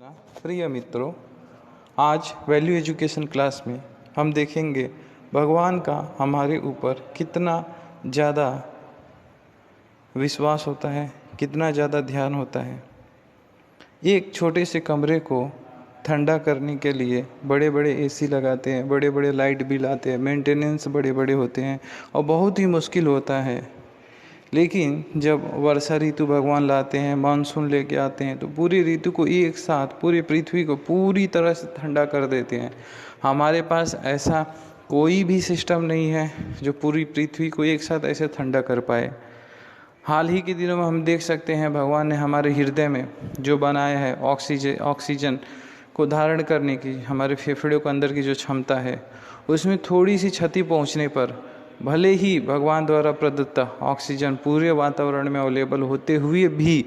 ना प्रिय मित्रों, आज वैल्यू एजुकेशन क्लास में हम देखेंगे भगवान का हमारे ऊपर कितना ज़्यादा विश्वास होता है, कितना ज़्यादा ध्यान होता है। एक छोटे से कमरे को ठंडा करने के लिए बड़े बड़े एसी लगाते हैं, बड़े बड़े लाइट बिल आते हैं, मेंटेनेंस बड़े बड़े होते हैं और बहुत ही मुश्किल होता है। लेकिन जब वर्षा ऋतु भगवान लाते हैं, मानसून लेके आते हैं, तो पूरी ऋतु को एक साथ पूरी पृथ्वी को पूरी तरह से ठंडा कर देते हैं। हमारे पास ऐसा कोई भी सिस्टम नहीं है जो पूरी पृथ्वी को एक साथ ऐसे ठंडा कर पाए। हाल ही के दिनों में हम देख सकते हैं भगवान ने हमारे हृदय में जो बनाया है ऑक्सीजन को धारण करने की, हमारे फेफड़ों के अंदर की जो क्षमता है, उसमें थोड़ी सी क्षति पहुंचने पर भले ही भगवान द्वारा प्रदत्त ऑक्सीजन पूरे वातावरण में अवेलेबल होते हुए भी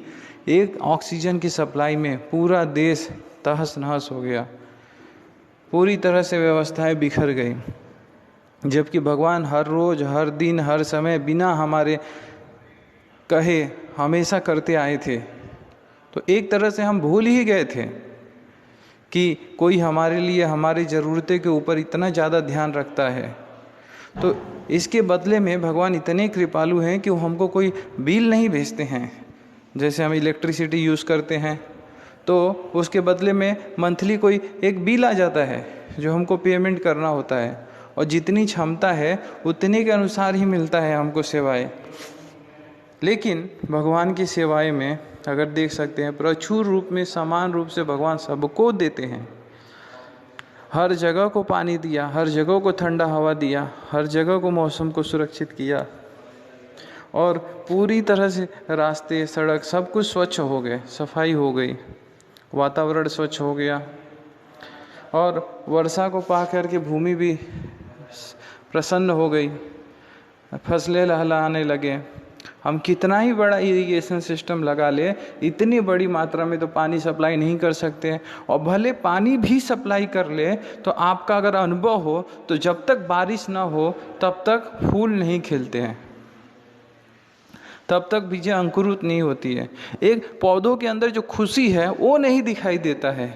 एक ऑक्सीजन की सप्लाई में पूरा देश तहस नहस हो गया, पूरी तरह से व्यवस्थाएं बिखर गई। जबकि भगवान हर रोज, हर दिन, हर समय बिना हमारे कहे हमेशा करते आए थे। तो एक तरह से हम भूल ही गए थे कि कोई हमारे लिए हमारी ज़रूरतें के ऊपर इतना ज़्यादा ध्यान रखता है। तो इसके बदले में भगवान इतने कृपालु हैं कि वो हमको कोई बिल नहीं भेजते हैं। जैसे हम इलेक्ट्रिसिटी यूज़ करते हैं तो उसके बदले में मंथली कोई एक बिल आ जाता है जो हमको पेमेंट करना होता है, और जितनी क्षमता है उतने के अनुसार ही मिलता है हमको सेवाएं। लेकिन भगवान की सेवाएं में अगर देख सकते हैं प्रचुर रूप में, समान रूप से भगवान सबको देते हैं। हर जगह को पानी दिया, हर जगह को ठंडा हवा दिया, हर जगह को मौसम को सुरक्षित किया, और पूरी तरह से रास्ते, सड़क सब कुछ स्वच्छ हो गए, सफाई हो गई, वातावरण स्वच्छ हो गया, और वर्षा को पा करके भूमि भी प्रसन्न हो गई, फसलें लहलहाने लगे। हम कितना ही बड़ा इरिगेशन सिस्टम लगा ले, इतनी बड़ी मात्रा में तो पानी सप्लाई नहीं कर सकते। और भले पानी भी सप्लाई कर ले तो आपका अगर अनुभव हो तो जब तक बारिश ना हो तब तक फूल नहीं खिलते हैं, तब तक बीजें अंकुरित नहीं होती है। एक पौधों के अंदर जो खुशी है वो नहीं दिखाई देता है।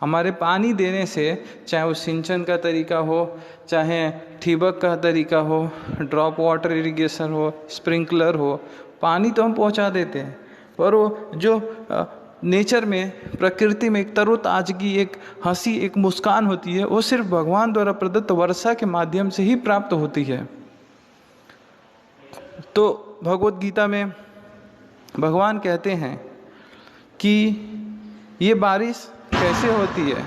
हमारे पानी देने से, चाहे वो सिंचन का तरीका हो, चाहे ठिबक का तरीका हो, ड्रॉप वाटर इरिगेशन हो, स्प्रिंकलर हो, पानी तो हम पहुंचा देते हैं, पर वो जो नेचर में, प्रकृति में एक तरोताजगी, एक हंसी, एक मुस्कान होती है, वो सिर्फ भगवान द्वारा प्रदत्त वर्षा के माध्यम से ही प्राप्त होती है। तो भगवत गीता में भगवान कहते हैं कि ये बारिश कैसे होती है।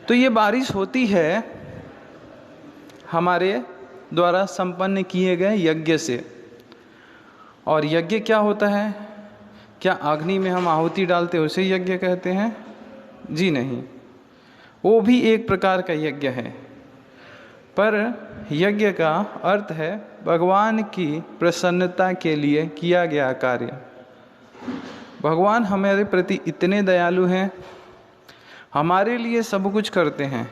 तो ये बारिश होती है हमारे द्वारा संपन्न किए गए यज्ञ से। और यज्ञ क्या होता है? क्या अग्नि में हम आहुति डालते हैं उसे यज्ञ कहते हैं? जी नहीं, वो भी एक प्रकार का यज्ञ है, पर यज्ञ का अर्थ है भगवान की प्रसन्नता के लिए किया गया कार्य। भगवान हमारे प्रति इतने दयालु हैं, हमारे लिए सब कुछ करते हैं,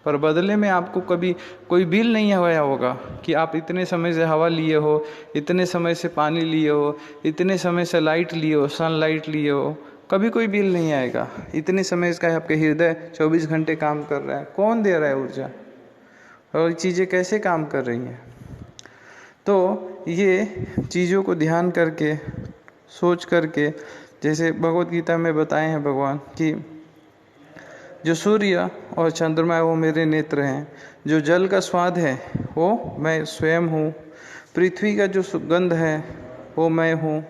पर बदले में आपको कभी कोई बिल नहीं आया होगा कि आप इतने समय से हवा लिए हो, इतने समय से पानी लिए हो, इतने समय से लाइट लिए हो, सनलाइट लिए हो, कभी कोई बिल नहीं आएगा। इतने समय इसका आपके हृदय 24 घंटे काम कर रहा है, कौन दे रहा है ऊर्जा, और चीज़ें कैसे काम कर रही हैं। तो ये चीज़ों को ध्यान करके, सोच करके, जैसे भगवत गीता में बताए हैं भगवान कि जो सूर्य और चंद्रमा है वो मेरे नेत्र हैं, जो जल का स्वाद है वो मैं स्वयं हूँ, पृथ्वी का जो सुगंध है वो मैं हूँ,